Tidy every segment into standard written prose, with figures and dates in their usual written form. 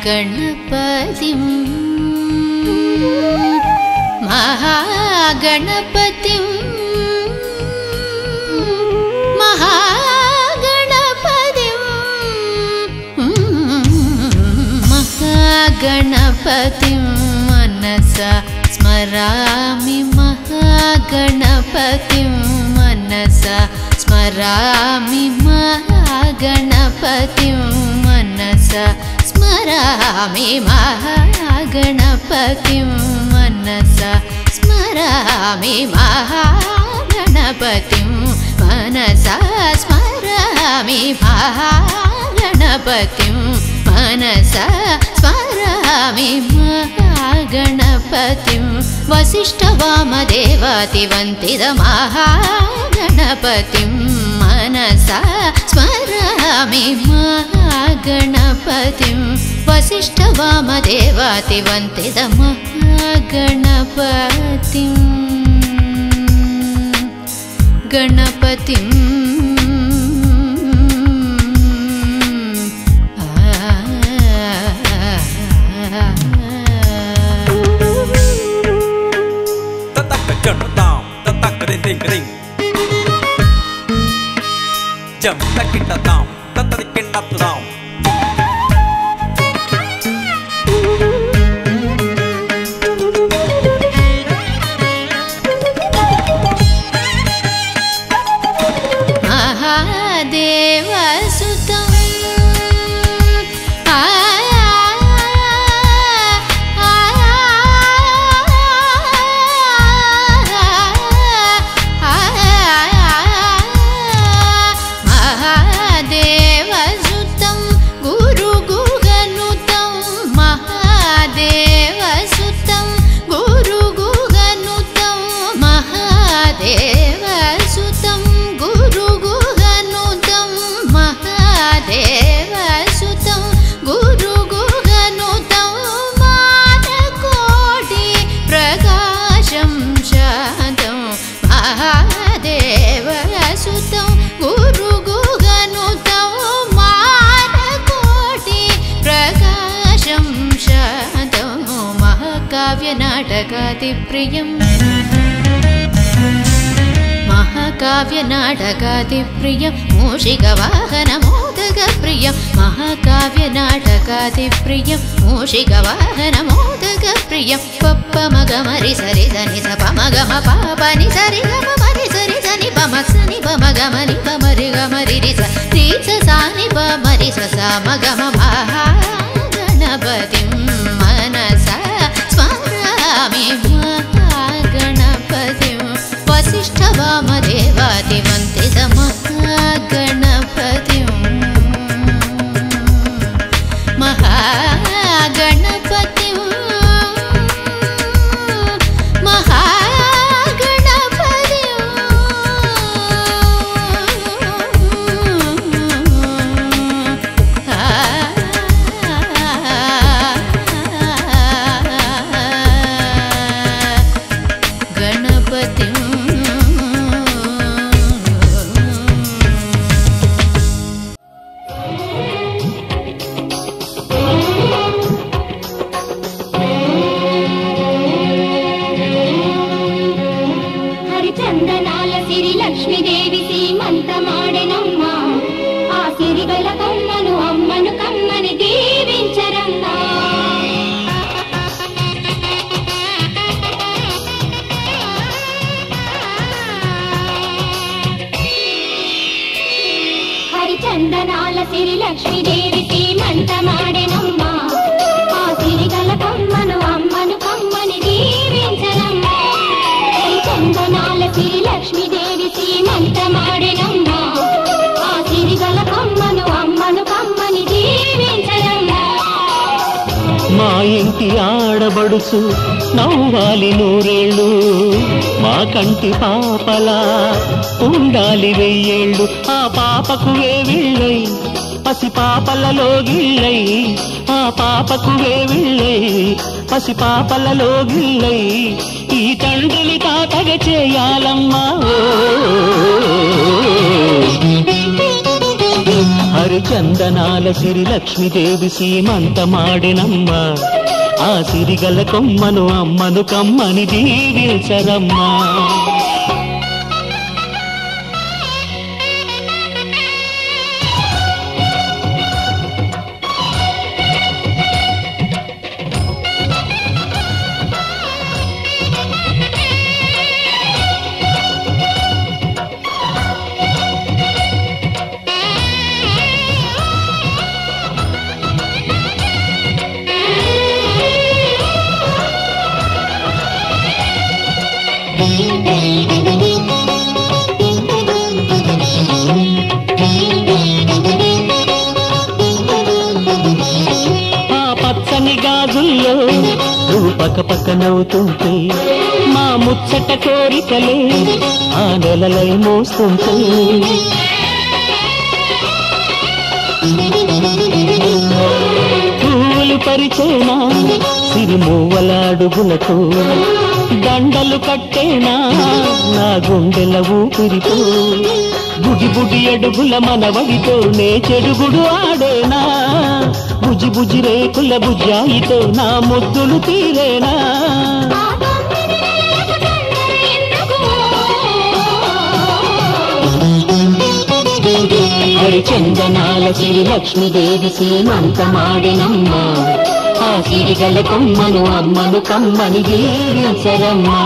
गणपतिं महागणपतिं महागणपतिं मनसा स्मरामि महागणपतिं मनसा स्मरामि महागणपतिं मनसा स्मरामि महागणपतिं मनसा स्मरामि महागणपतिं मनसा स्मरामि महागणपतिं मनसा स्मरामि महागणपतिं वसिष्ठवामदेवातिवन्दितमहागणपतिं मनसा स्मरामि महागणपतिं वसिष्ठवामदेवातिवन्दितमहागणपतिं गणपतिं ring jam takita down tatarikinda down Mahadeva sutam महाकाव्यनाटकादिप्रियं मूषिकवाहनमोदकप्रियं महाकाव्यनाटकादिप्रियं मूषिकवाहनमोदकप्रियं पप्पमगमरि सरि सनि सपमगम पापनि सरि गमरि सरि सनि पमसनि पमगमनि पमरि गमरि रि सानि पमरि समगम महागणपतिं मनसा स्मरामि महागणपतिं वसिष्ठवामदेवातिवन्दितमहागणपतिं महागणपतिं महागणपतिं गणपतिं చందనాల సిరి లక్ష్మీదేవి సీమంత మాడెనమ్మా ఆ సిరిగల కమ్మను అమ్మను కమ్మని దీవించనమ్మా చందనాల సిరి లక్ష్మీదేవి సీమంత మాడెనమ్మా ఆ సిరిగల కమ్మను అమ్మను కమ్మని దీవించనమ్మా మా ఇంటి ఆడబడుచు నవ్వాలి నూరేళ్ళు మా కంటి పాపలా ఉండాలి వెయ్యేళ్ళు ఆ పాపకు వేవిళ్ళై పసి పాపలలో గిళ్ళై ఆ పాపకు వేవిళ్ళై పసి పాపలలో గిళ్ళై ఈ తండ్రిని తాతగా చేయాలమ్మా హరిచందనాల సిరి లక్ష్మీదేవి సీమంతమాడెనమ్మ ఆ సిరిగల కొమ్మను అమ్మను కమ్మని దీవించరమ్మా పక్క పక్క నవ్వుతుంటే మా ముచ్చట కోరికలే ఆ నెలలై మోస్తుంటే పూలు పరిచేనా సిరిమూవల అడుగులతో దండలు కట్టేనా నా గుండెల ఊపిరితో బుడి బుడి అడుగుల మనవడితో నే చెడుగుడు ఆడేనా బుజి బుజి రేకుల బుజ్జాయితో నా ముద్దులు తీరేనా హరిచందనాల సిరి లక్ష్మీదేవి సీమంతమాడెనమ్మ ఆ సిరిగల కొమ్మను అమ్మను కమ్మని దీవించరమ్మా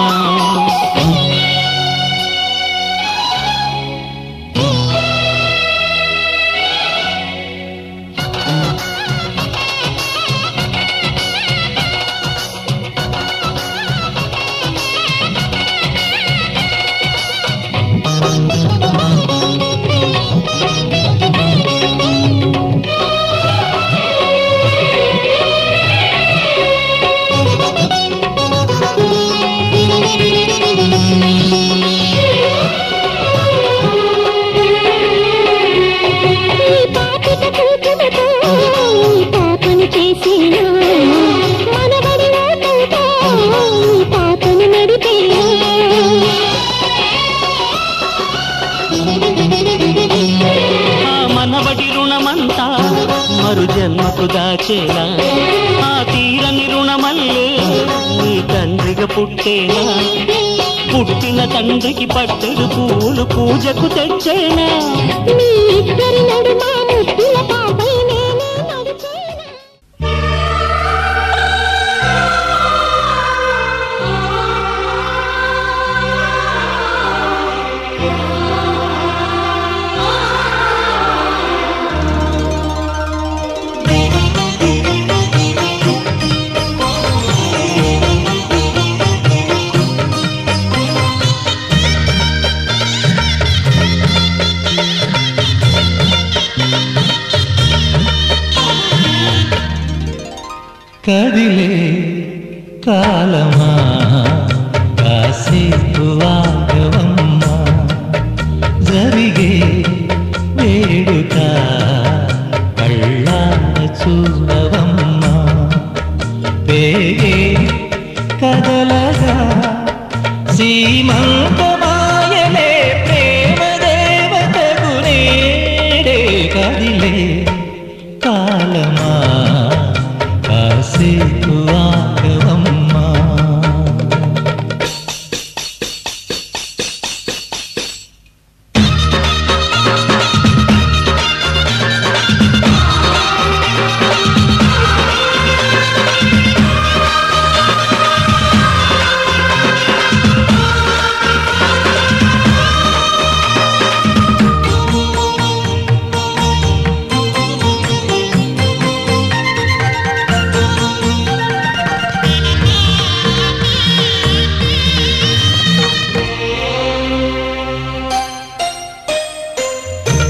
మనవడి రుణమంతా మరు జన్మకు దాచేనా ఆ తీరని రుణమల్లే నీ తండ్రిగా పుట్టేనా పుట్టిన తండ్రికి పట్టెడు పూలు పూజకు తెచ్చేనా మీ ఇద్దరి నడుమ ముద్దుల పాపై నేనే నడిచేనా కదిలే కాలమా కాసేపు ఆగవమ్మా జరిగే వేడుక కళ్ళాన చూడవమ్మా పేగే కదలగా సీమంతమాయలే ప్రేమ దేవతకు నేడే కదిలే కాలమా కాసేపు ఆగవమ్మా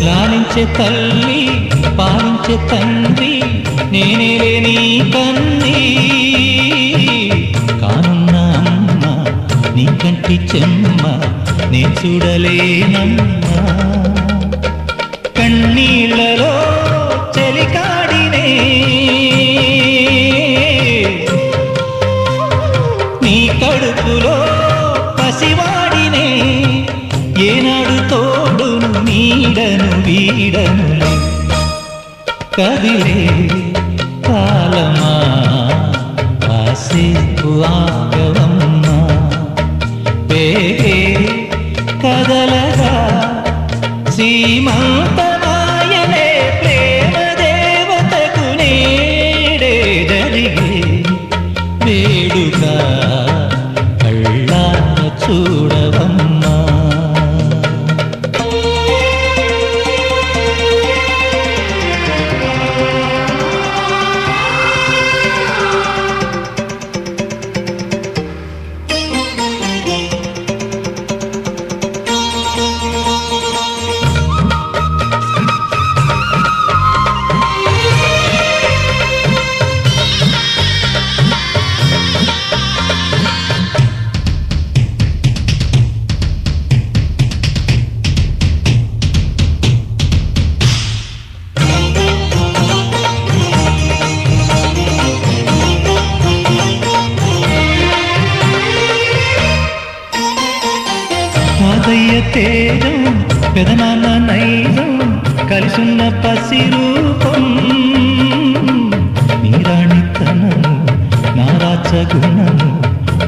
లాలించే తల్లి పాలించే తండ్రి నేనే నీ కన్ని కానున్న అమ్మ నీ కంటి చెమ్మ నే చూడలేనమ్మా కన్నీళ్లలో చెలికాడినే నీ కడుపులో పసివాడినే ఏనాడు తోడును నీడను వీడను కదిలే కాలమా కాసేపు ఆగవమ్మా పేగే కదలగా సీమంతమాయనే ప్రేమ దేవతకు నేడే జరిగే వేడుక కళ్ళార చూడవమ్మా తేజం పెదనాన్న నైజం కలిసున్న పసి రూపం నీరాణితనము నా రాజగుణము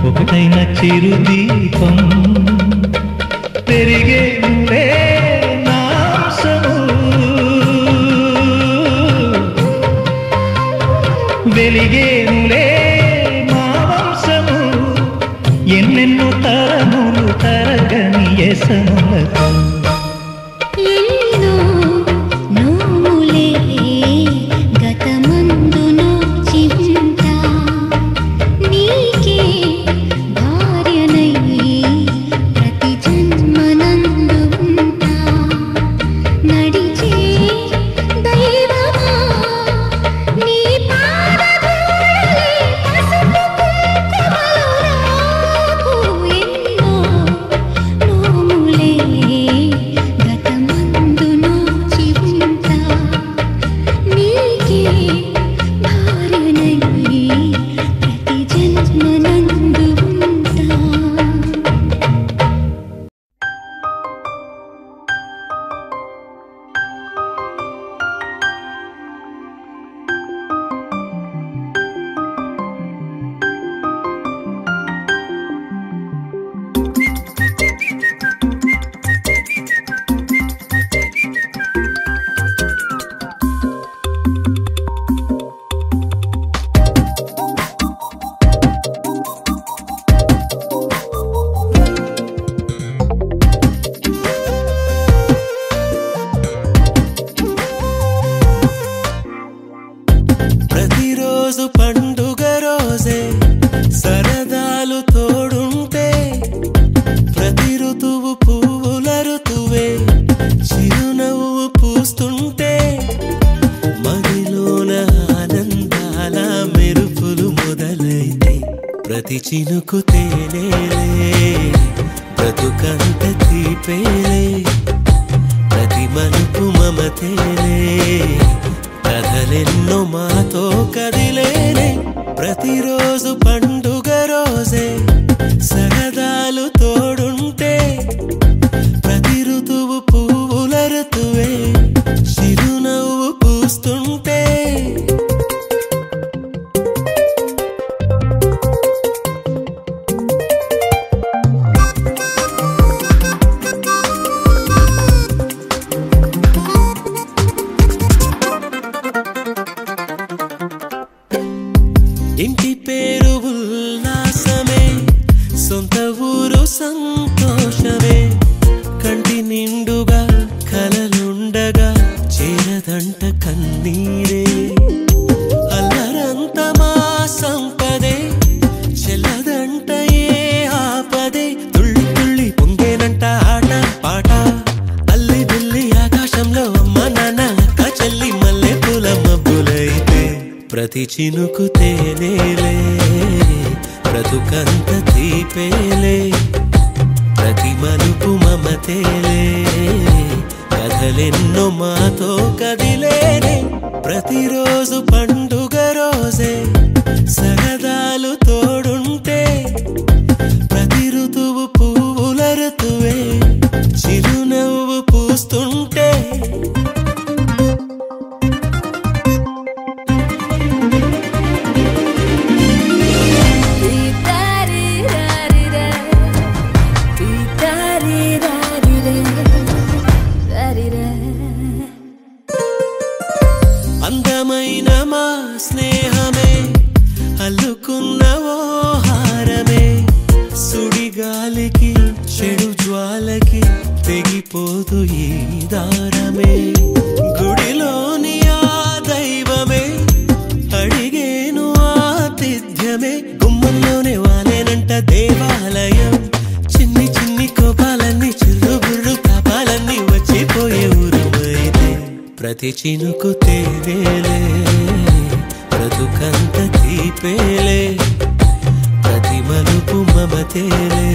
ఒకటైన చిరుదీపం పెరిగేనులే నాంసము వెలిగేనులే మా వంశము ఎన్నెన్నో తరములు తరగని యసములకు ఎన్నో నోములే గతమందు నోచింత నీకే భార్యనై ప్రతి జన్మనందు ఉంటా నడిచే దైవమా నీ పాదధూళి పసుపు కుంకుమలు రాకు ఎన్నో నోములే గతమందు నోచి ఉంటా నీకే భార్యనై ప్రతి జన్మనందు ఉంటా ప్రతిరోజు పండుగ రోజే సరదాలు తోడుంటే ప్రతి ఋతువు పువ్వుల ఋతువే చిరునవ్వు పూస్తుంటే మదిలోన ఆనందాల మెరుపులు మొదలైతే ప్రతి చినుకు తేనేలే బ్రతుకంత తీపేలే ప్రతి మలుపు మమతేలే కథలెన్నో మాతో కదిలేనే ప్రతిరోజు పండుగ రోజే సరదాలు తోడుంటే ప్రతి ఋతువు పువ్వుల ఋతువే చిరునవ్వు పూస్తుంటే ఇంటి పేరు ఉల్లాసమే సొంత ఊరు సంతోషమే కంటి నిండుగా కలలుండగా చేరదంట కన్నీరే అల్లరంత మా సంపదే చెల్లదంట ఏ ఆపదే తుళ్ళి తుళ్ళి పొంగేనంట ఆట పాట అల్లి బిల్లి ఆకాశంలో అమ్మ నాన్న అక్క చెల్లి మల్లె పూల మబ్బులైతే ప్రతి చినుకు తేనేలే బ్రతుకంత తీపేలే ప్రతి మలుపు మమతేలే కథలెన్నో మాతో కదిలేనే ప్రతిరోజు పండుగ రోజే సరదాలు తోడుంటే ప్రతి ఋతువు పువ్వుల ఋతువే చిరునవ్వు పూస్తుంటే అందమైన మా స్నేహమే అల్లుకున్న ఓ హారమే సుడిగాలికి చెడు జ్వాలకి తెగిపోదు ఈ దారమే గుడిలోని ఆ దైవమే అడిగేను ఆతిథ్యమే గుమ్మంలోనే వాలేనంట దేవాలయం చిన్ని చిన్ని కోపాలన్నీ చిల్లు బుర్రు తాపాలన్నీ వచ్చిపోయే ఊరుమైతే ప్రతి చినుకు తేవేలే బ్రతుకంత తీపేలే ప్రతి మలుపు మమతేలే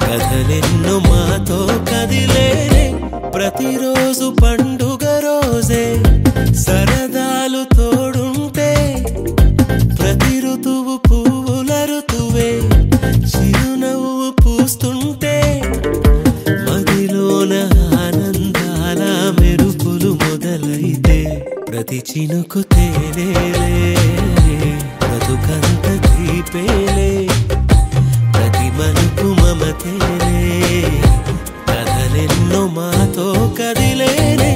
కథలెన్నో మాతో కదిలేలే ప్రతిరోజు పండుగ రోజే సరదాలు తోడుంటే ప్రతి ఋతువు పువ్వుల ఋతువే చిరునవ్వు పూస్తుంటే మదిలోన ఆనందాల మెరుపులు మొదలైతే ప్రతి చినుకు తేలేలే బ్రతుకంత తీపేలే ప్రతి మలుపు మమతేలే కథలెన్నో మాతో కదిలేలే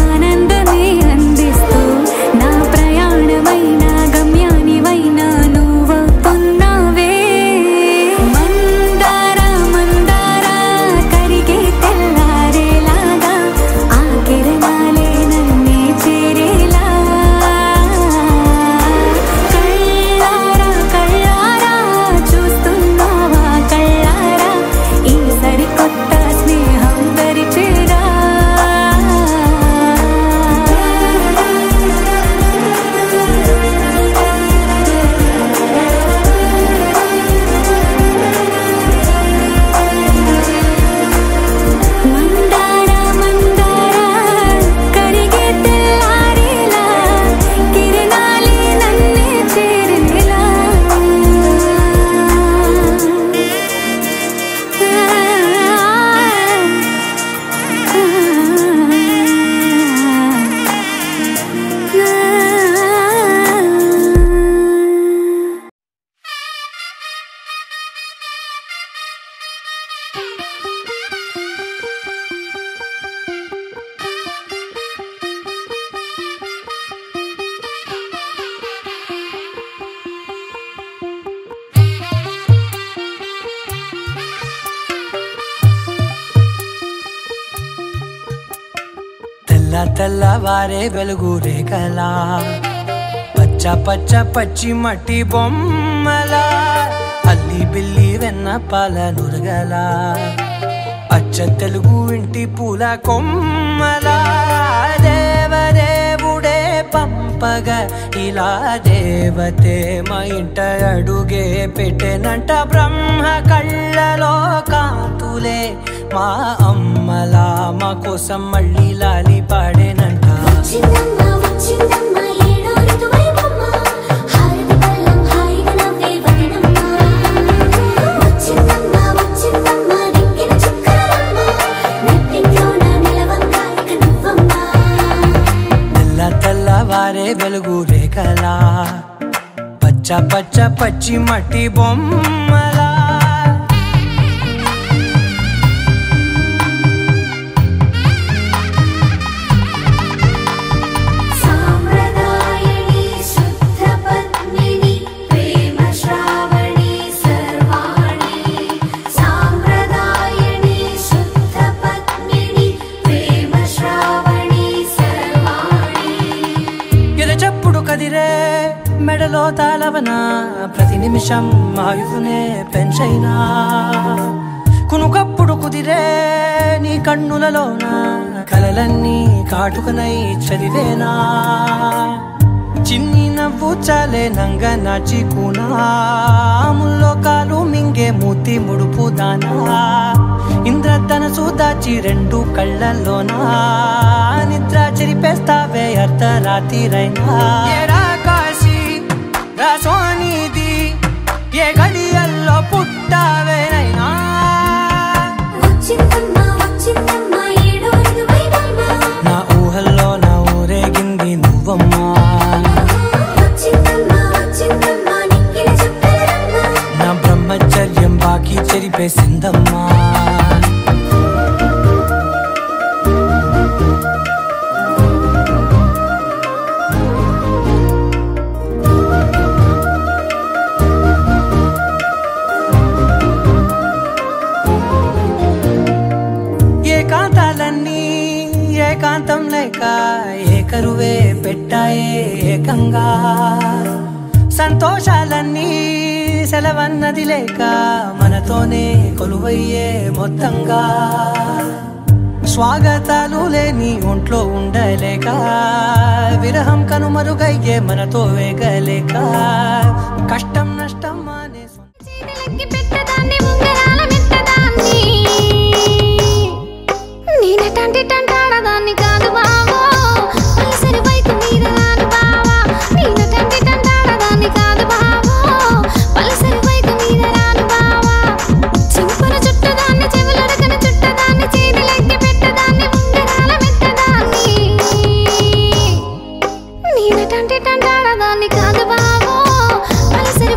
ఆనందమే అందిస్తూ నా ప్రయాణమైన తెల్లవారే వెలుగు రేఖలా పచ్చ పచ్చ పచ్చి మట్టి బొమ్మలా అల్లి బిల్లి వెన్న పాల నురగలా అచ్చ తెలుగు ఇంటి పూల కొమ్మలా దేవదేవుడే పంపగా ఇలా దేవతే మా ఇంట అడుగే పెట్టెనంట బ్రహ్మ కళ్ళలో కాంతులే మా అమ్మలా మా కోసం మళ్ళీ లాలి పాడేనంట తెల్లవారే వెలుగు రేఖలా పచ్చ పచ్చ పచ్చి మట్టి బొమ్మలా మెడలో తాళవన ప్రతి నిమిషం ఆయువునే పెంచైనా కునుకప్పుడు కుదిరే నీ కన్నులలోన కలలన్నీ కాటుకనై చదివేనా చిన్ని నవ్వు చాలే నంగ నాచి కూనాముల్లో కాలు మింగే మూతి ముడుపు దానా ఇంద్రధనసు దాచి రెండు కళ్ళల్లోనా నిద్ర చెరిపేస్తావే అర్ధరాత్రిరైనా సోనిది ఏ గడియల్లో పుట్టావేనైనా నా ఊహల్లో నా ఊరేగింది నువ్వమ్మా నా బ్రహ్మచర్యం బాకీ చెరిపేసిందమ్మా ఏకాంతం లేక ఏకరువే పెట్టాయే ఏకంగా సంతోషాలన్నీ సెలవన్నది లేక మనతోనే కొలువయ్యే మొత్తంగా స్వాగతాలు లేని ఒంట్లో ఉండలేక విరహం కనుమరుగయ్యే మనతో వేగలేక కష్టం నష్టం అనే టంటాడదాన్ని కాదు బావో పలసరి వైపు మీద రాను బావా నీన టంటాడదాన్ని కాదు బావో పలసరి వైపు మీద రాను బావా చింపుల చుట్టదాన్ని చెవులరకన చుట్టదాన్ని చేతులెక్కి పెట్టదాన్ని ఉంగరాల మెట్టదాన్ని నీన టంటాడదాన్ని కాదు బావో పలసరి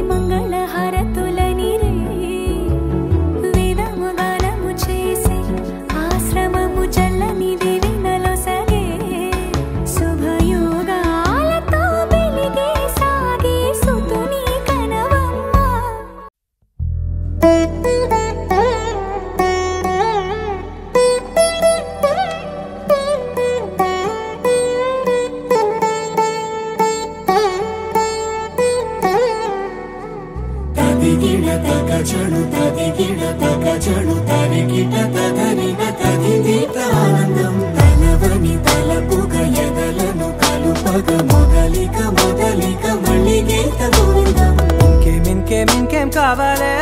మంగళ హారతులని రే వేదము గానము చేసి ఆశ్రమము చల్లని దేవినలో సగే శుభయోగాలతో వెలిగే సాగే సుతుని కనవమ్మ. తదిగిడ తగచడు తదిగిడ తగచడు తరిగిట తదరిన తదిదీత ఆనందం తలవని తలపుగ ఎదలను కలుపగ మొదలిక మొదలిక మళ్ళీగేత గోవిందం. ఇంకేం కావాలే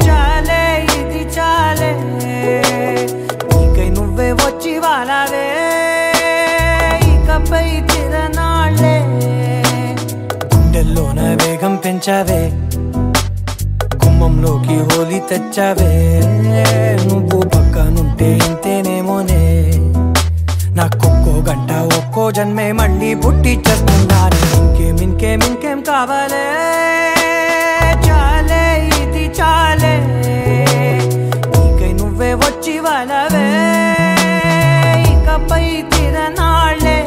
చాలే ఇది చాలే నీకై నువ్వే వచ్చి వాలావే ఇకపై తిరనాళ్ళే గుండెల్లోన వేగం పెంచావే గుమ్మంలోకి హోలీ తెచ్చావే నువ్వు పక్కనుంటే ఇంతేనేమోనే నాకొక్కో గంట ఒక్కో జన్మే మళ్ళీ పుట్టి చేస్తున్నాను. ఇంకేం కావాలే చాలే ఇది చాలే నీకై నువ్వే వచ్చి వాళ్ళవే ఇకపై తిరనాళ్ళే.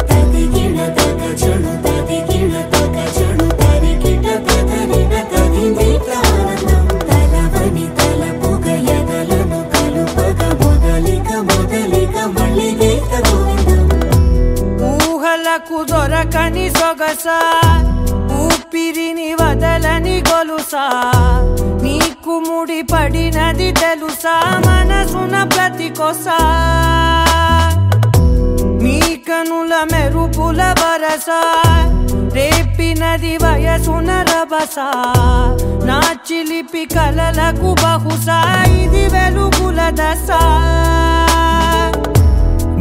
తదిగిడ తగచడు తదిగిడ తగచడు తరిగిట తదరిన తదిదీత ఆనందం తలవని తలపుగ ఎదలను కలుపగ మొదలిక మొదలిక మళ్ళీగేత గోవిందం. ఊహలకు దొరకని సొగసా ఊపిరిని వదలని గొలుసా నీకు ముడి పడినది తెలుసా మనసున ప్రతి కొసా నీ కనుల మెరుపుల వరస రేపినది వయసున రభస నా చిలిపి కలలకు బహుశా ఇది వెలుగుల దశ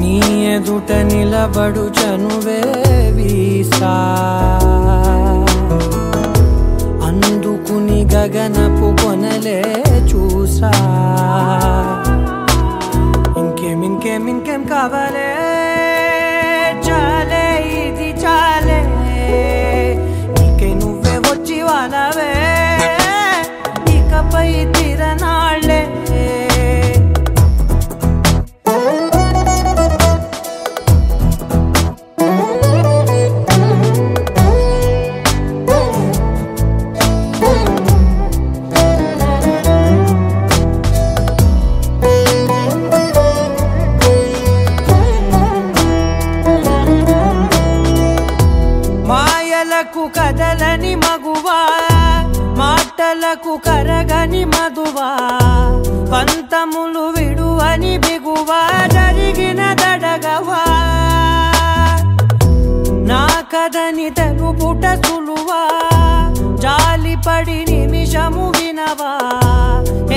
నీ ఎదుట నిలబడు చనువే వీసా అందుకుని గగనపు కొనలే చూసా. ఇంకేం కావాలే చాలే ఇది చాలే నీకై నువ్వే వచ్చి వాళ్ళవే ఇకపై తిరనాళ్ళే. మాయలకు కదలని మగువా మాటలకు కరగని మధువా పంతములు విడువని బిగువా జరిగిన దడగవా నా కథని తెలుపుట సులువా జాలిపడి నిమిషము వినవా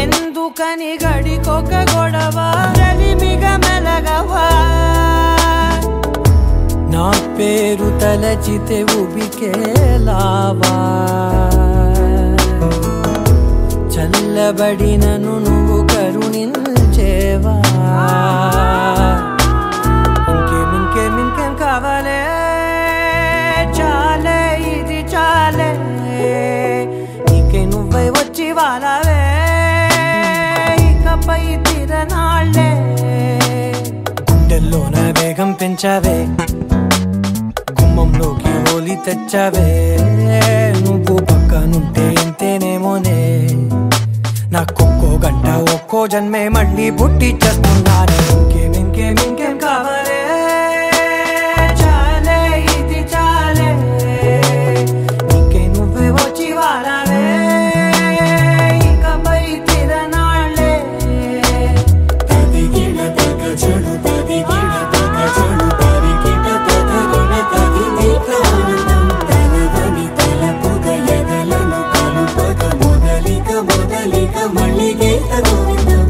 ఎందుకని గడికొక గొడవ రలిమిగ మెలగవా నా పేరు తలచితే ఉబికేలావా చల్లబడినను నువ్వు కరుణించేవా. ఇంకేం కావాలే చాలే ఇది చాలే నీకై నువ్వై వచ్చి వాళ్ళవే ఇకపై తిరనాళ్ళే గుండెల్లోన వేగం పెంచావే గుమ్మంలోకి హోలీ తెచ్చావే నువ్వు పక్కనుంటే ఇంతేనేమోనే నాకొక్కో గంట ఒక్కో జన్మే మళ్ళీ పుట్టి చేస్తున్నాను. ఇంకేం కావాలే చాలే ఇది చాలే నీకై నువ్వే వచ్చి వాళ్ళవే ఇకపై తిరనాళ్ళే. తదిగిడ తగచడు తదిగిడ తగచడు తరిగిట తదరిన తదిదీత ఆనందం తలవని తలపుగ ఎదలను కలుపగ మొదలిక మొదలిక మళ్ళీగేత గోవిందం.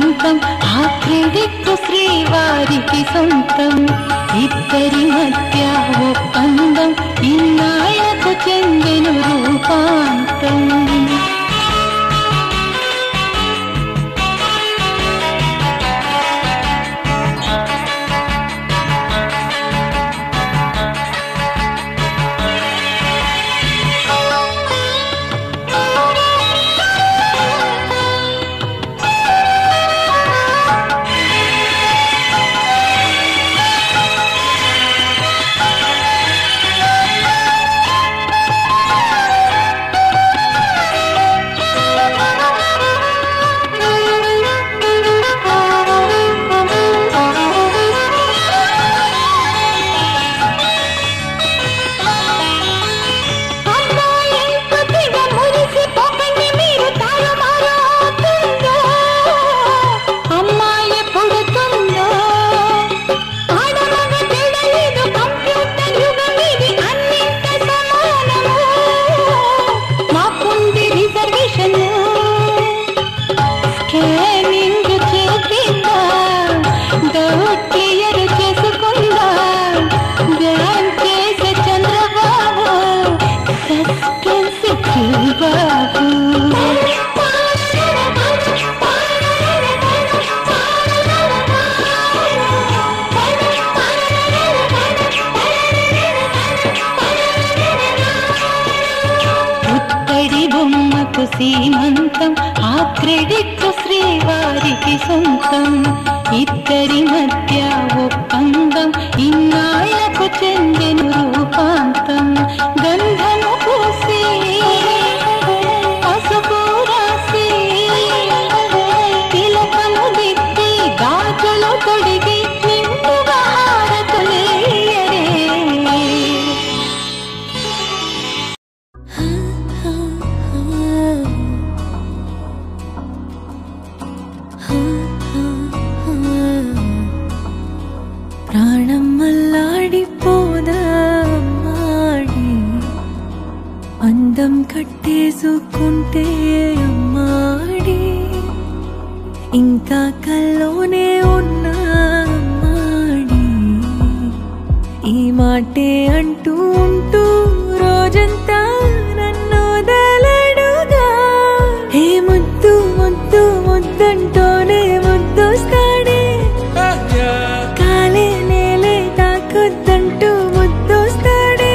సీమంతం ఆ క్రెడిట్ శ్రీవారికి సొంతం ఇద్దరి మధ్య ఒప్పందం ఇన్నాళ్లకు చెందెను రూపాంతం సీమంతం ఆ క్రెడిట్ శ్రీవారికి సొంతం ఇద్దరి మధ్య ఒప్పందం ఇన్నాళ్లకు చెందెను రూపాంతం గంధము పూసి పసుపు రాసి తిలకము దిద్ది గాజులు తొడిగి నిండుగా హారతులేయరే ప్రాణం అల్లాడిపోదామాడి అందం కట్టేసుకుంటే అమ్మాడి ఇంకా కల్లోనే ఉన్నామాడి ఈ మాటే అంటూ ఉంటూ రోజంతా నన్ను వదలడుగా ఏ ముద్దు ముద్దు ముద్దంటూనే ముద్దొస్తాడే కాలే నేలే తాకొద్దంటూ ముద్దొస్తాడే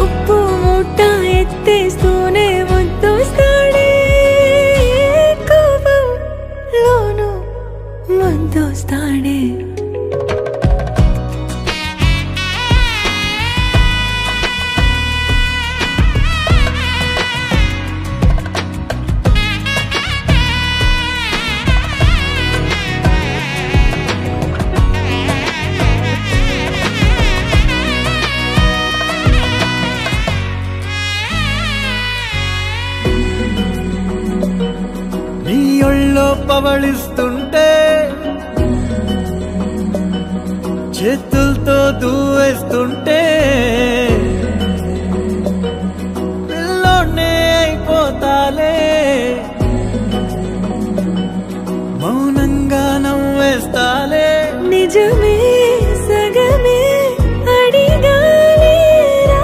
ఉప్పు మూట ఎత్తేస్తూనే ముద్దొస్తాడే కోపంలోను ముద్దొస్తాడే నీ ఒళ్ళో పవళిస్తుంటే చేతులతో దూవేస్తుంటే పిల్లోనే అయిపోతాలే మౌనంగా నవ్వేస్తాలే నిజమే సగమే అడిగాలేరా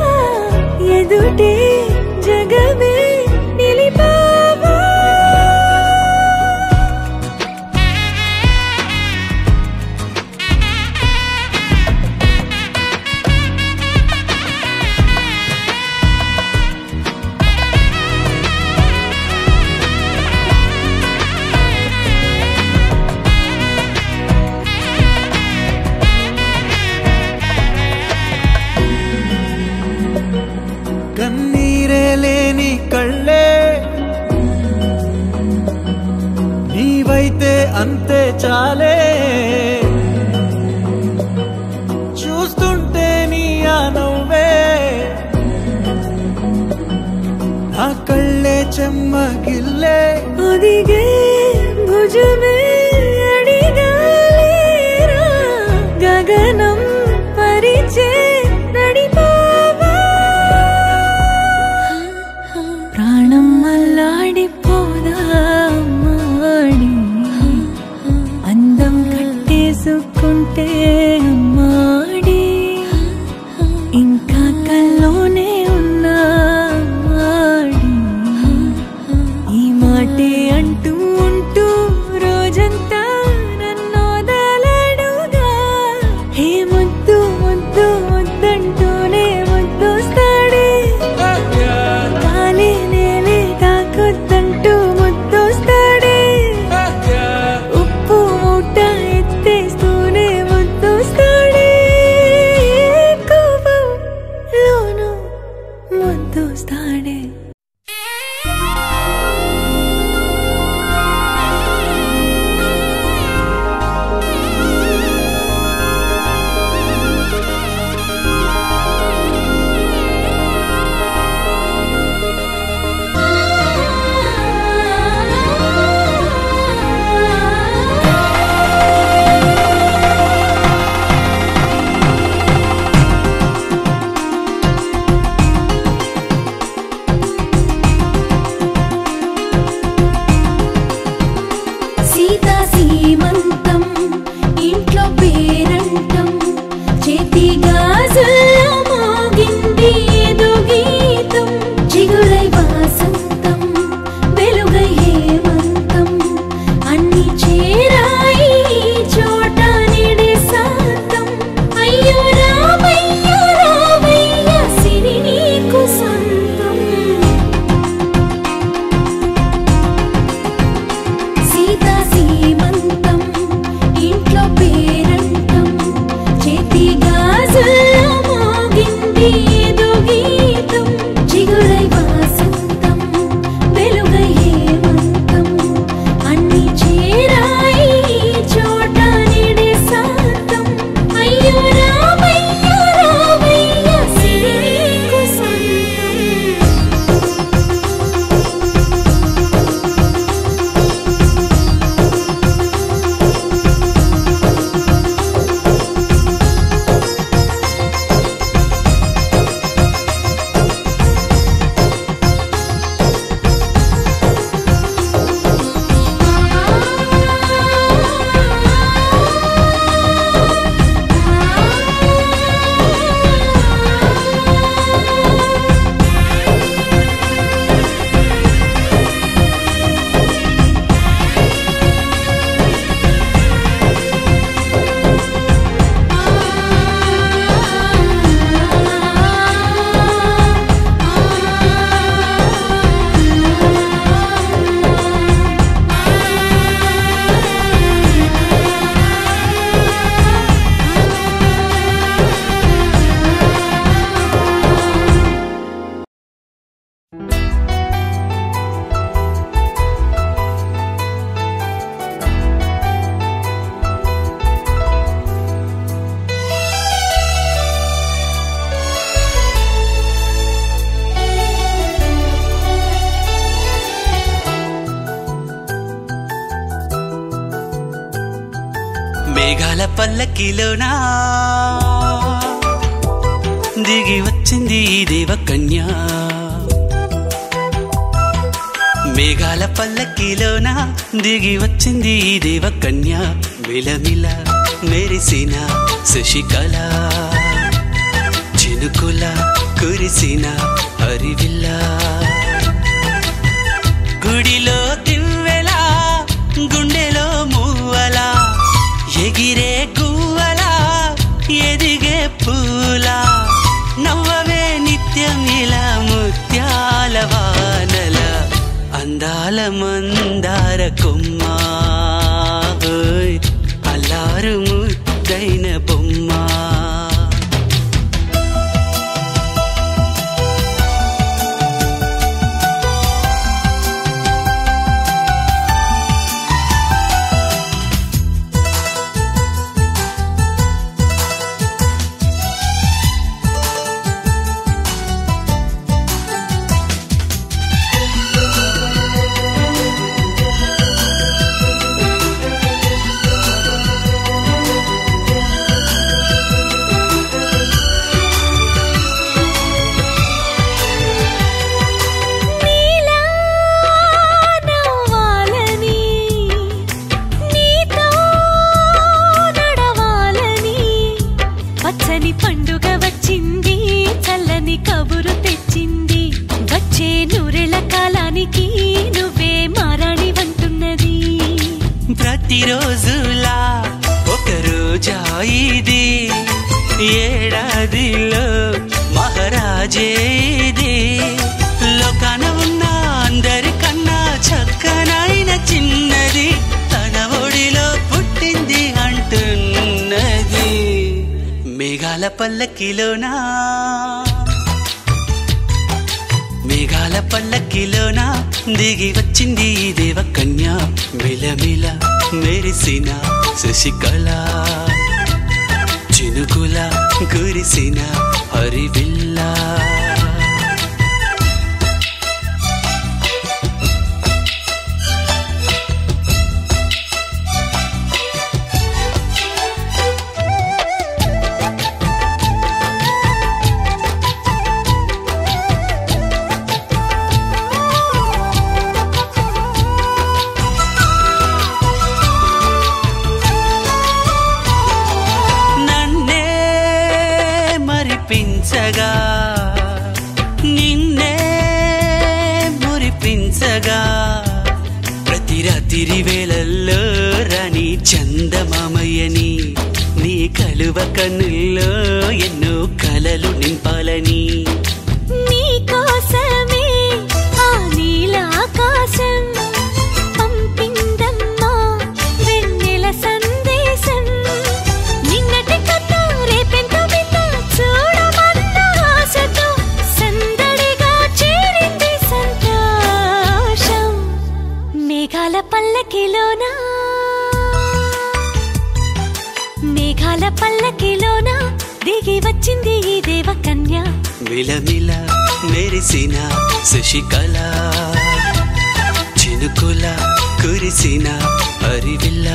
ఎదుటే జగమే నిలిపావా కన్నీరే లేని కళ్ళే నీవైతే అంతే చాలే చూస్తుంటే నీ ఆ నవ్వే నా కళ్ళే చెమ్మగిల్లే ఒదిగే భుజమే అడిగాలేరా గగనం పరిచే నడిపావా ప్రాణం అల్లాడిపోదామాడి తలుసుకుంటే అమ్మాడి ఇంకా కల్లోనే ఉన్నా అమ్మాడి ఈ మాటే అంటూ ఉంటూ రోజంతా నన్ను వదలడుగా హే ముద్దు ముద్దు ముద్దంటూనే ముద్దొస్తాడే కాలే నేలే తాకొద్దంటూ ముద్దొస్తాడే ఉప్పు మూట ఎత్తేస్తూనే ముద్దొస్తాడే కోపంలోనూ ముద్దొస్తాడే సీతా సీమంతం ఇంట్లో పేరంటం చేతి గాజుల్లో మోగింది ఏదో గీతం చిగురై వాసంతం వెలుగై హేమంతం అన్ని చేరాయి ఈ చోట నిడే శాంతం అయ్యో రామయ్య సిరి నీకు సొంతం సీతా సీమంతం ఇంట్లో పేరంటం చేతి గాజుల్లో మోగింది ఏదో గీతం చిగురై వాసంతం వెలుగై హేమంతం అన్ని చేరాయి ఈ చోట నిడే శాంతం అయ్యో రామయ్య సిరి నీకు సొంతం మేఘాల పల్లకిలోనా దిగి వచ్చింది ఈ దేవకన్య మేఘాల పల్లకిలోనా దిగి వచ్చింది ఈ దేవకన్య మిలమిల మెరిసిన శశికళ చినుకుల కురిసిన హరివిల్ల గుడిలో దివ్వెలా గుండెలో మూవలా ఎగిరే గువ్వలా ఎదిగే పూలా నవ్వవే నిత్యం ఇలా ముత్యాల వానల అందాల మందార కొమ్మ అల్లారు ముద్దైన బొమ్మ ప్రతిరోజులా ఒక రోజా ఇది, ఏడాదిలో మహారాజే ఇది. లోకాన ఉన్న అందరికన్నా చక్కనైన చిన్నది తన ఒడిలో పుట్టింది అంటున్నది. మేఘాల పల్లకిలోనా, మేఘాల పల్లకిలోన దిగి వచ్చింది ఈ దేవకన్య. మిలమిల మెరిసిన శశికళ, చినుకుల కురిసిన హరివిల్ల. నిన్నే మురిపించగా ప్రతి రాత్రి వేళల్లో రాణి చందమామయ్యని, నీ కలువ కన్నుల్లో ఎన్నో కలలు నింపాలని. నీ కోసమే ఆ నీలాకాశం పంపిందమ్మా వెన్నెల సందేశం. నిన్నటి కథ రేపెంతో బిడ్డ చూడమన్న ఆశతో సందడిగా చేరింది సంతోషం. మేఘాల పల్లకిలోనా, మేఘాల పల్లకిలోన దిగి వచ్చింది ఈ దేవకన్య. మిలమిల మెరిసిన శశికళ, చినుకుల కురిసిన హరివిల్ల.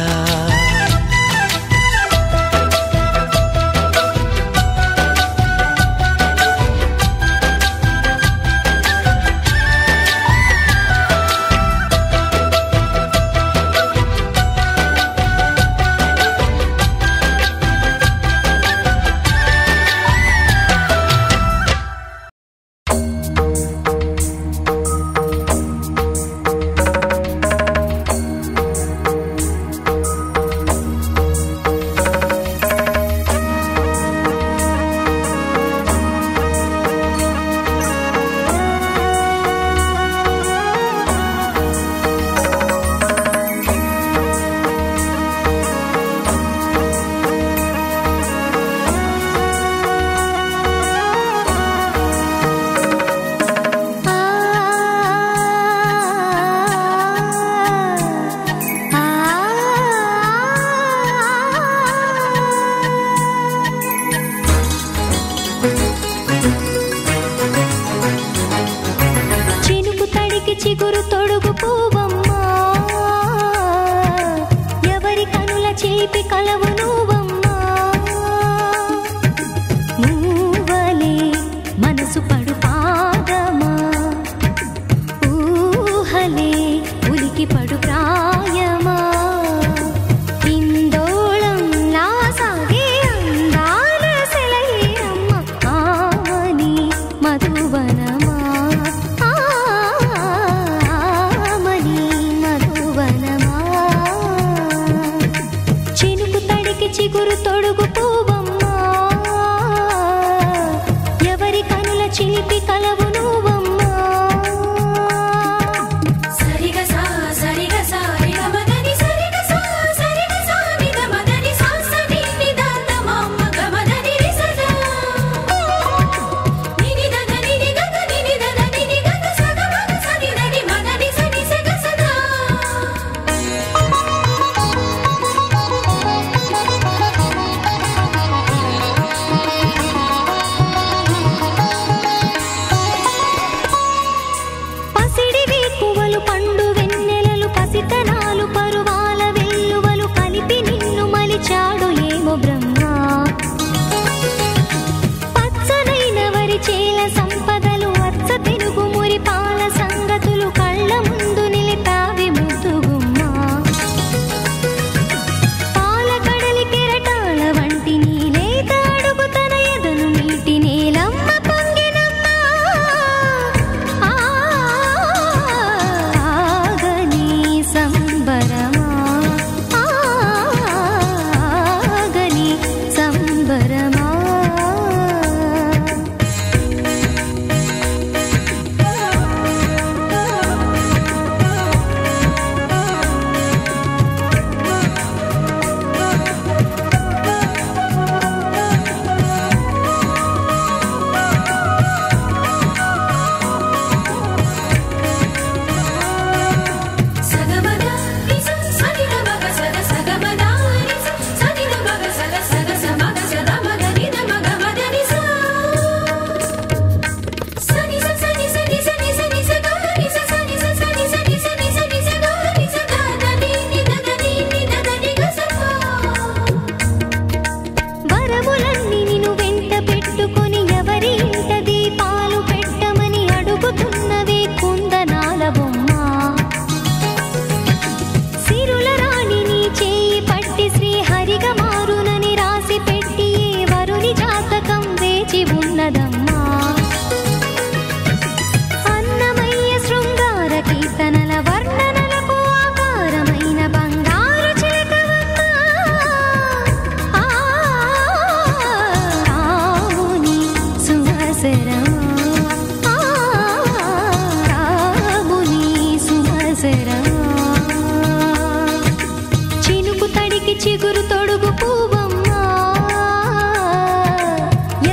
చిగురు తొడుగు పువ్వమ్మా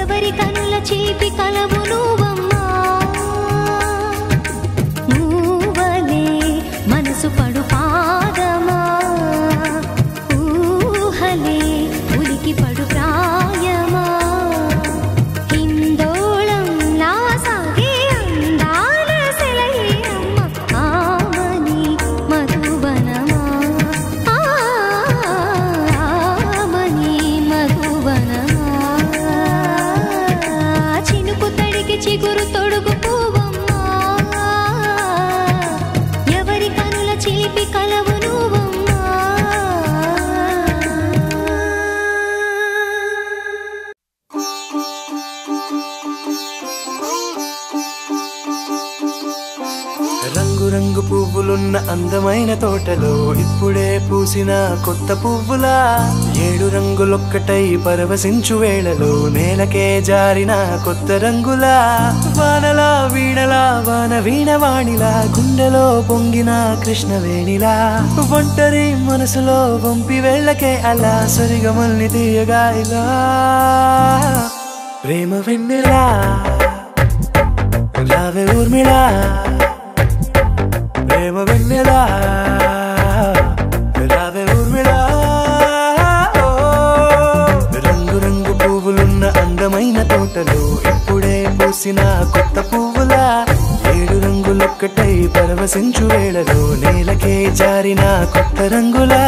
ఎవరి కనుల చీపి కలవు నువ్వమ్మా నువ్వలే మనసు పడు పాదమా ఊహలే ఉలికి పడు ప్రాయమా హిందోళం నా సాగే అందాల సెలయేమ్మ ఆమని మధువనమా ఆమని మధువనమా చినుకు తడికి చిగురు తొడుగు పువ్వమ్మా ఎవరి కనుల చిలిపి కలవు నువ్వమ్మా రంగు రంగు పువ్వులున్న అందమైన తోటలో ఇప్పుడే పూసిన కొత్త పువ్వులా 7 రంగులొక్కటై పరవశించు వేళలో నేలకే జారిన కొత్త రంగులా వానలా వీణలా వాన వీణవాణిలా గుండెలో పొంగిన కృష్ణవేణిలా ఒంటరి మనసులో వంపి వెళ్ళకే అలా సరిగమల్ని తీయగా ఇలా ప్రేమ వెన్నెలా రావే ఊర్మిళా ప్రేమ వెన్నెలా రావే ఊర్మిళా రంగు రంగు పువ్వులున్న అందమైన తోటలో ఇప్పుడే పూసిన కొత్త పువ్వులా 7 రంగులొక్కటై పరవశించు వేళలో నేలకే జారిన కొత్త రంగులా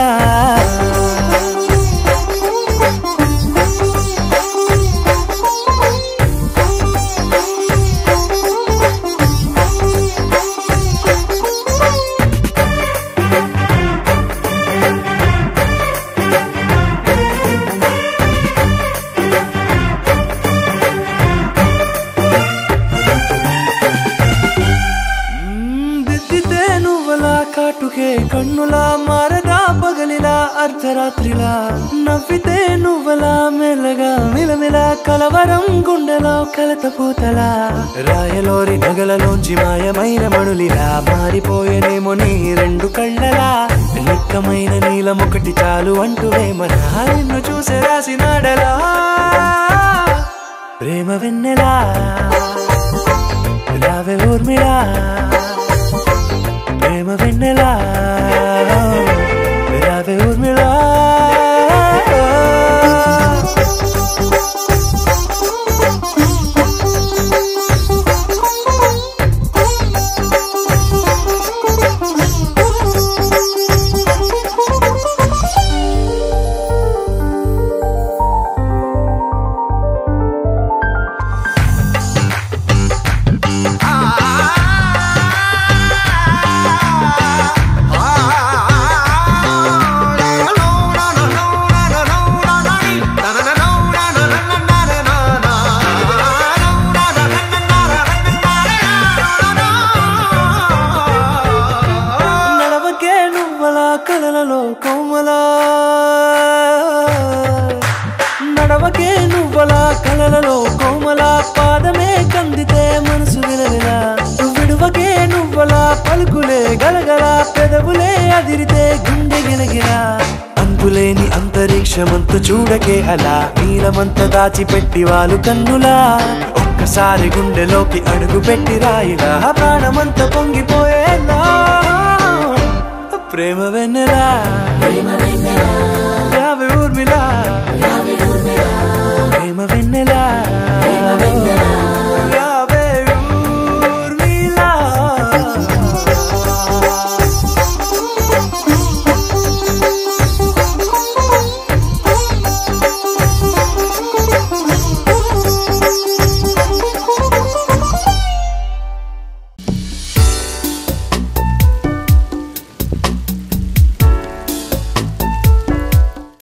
కాటుకే కన్నులా మారగా పగలిలా అర్ధరాత్రిలా నవ్వితే నువ్వలా మెల్లగా మిలమిలా కలవరం గుండెలో కలతపోతలా రాయలోరి నగలలోంచి మాయమైన మణులిలా మారిపోయేనేమో నీ 2 కళ్ళలా నిక్కమైన నీలమొకటి చాలు అంటూ వేమనా నిన్ను చూసే రాసినాడలా ప్రేమ వెన్నెలా రావే ఊర్మిళా ప్రేమ వెన్నెలా రావే ఊర్మిళా కలలలో కోమలా నడవకే నువ్వలా కలలలో కోమలా పాదమే కందితే మనసు విలవిలా విడువకే నువ్వలా పలుకులే గలగల పెదవులే అదిరితే గుండె గిలగిలా అంతులేని అంతరిక్షమంత చూడకే అలా నీలమంత దాచిపెట్టి వాళ్ళు కన్నులా ఒక్కసారి గుండెలోకి అడుగు పెట్టి రాయిలా ప్రాణమంత పొంగిపోయేలా ప్రేమ వెన్నెలా